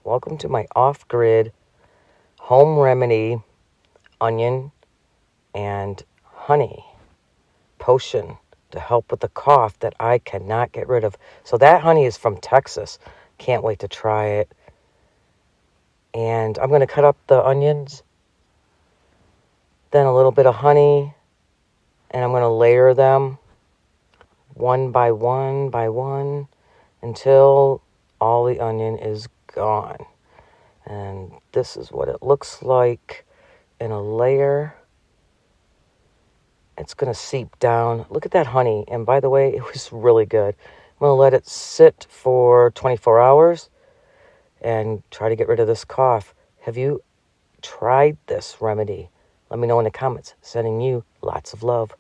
Welcome to my off-grid home remedy onion and honey potion to help with the cough that I cannot get rid of. So that honey is from Texas. Can't wait to try it. And I'm going to cut up the onions, then a little bit of honey, and I'm going to layer them one by one until all the onion is gone. And this is what it looks like in a layer. It's going to seep down. Look at that honey. And by the way, it was really good. I'm going to let it sit for 24 hours and try to get rid of this cough. Have you tried this remedy? Let me know in the comments. Sending you lots of love.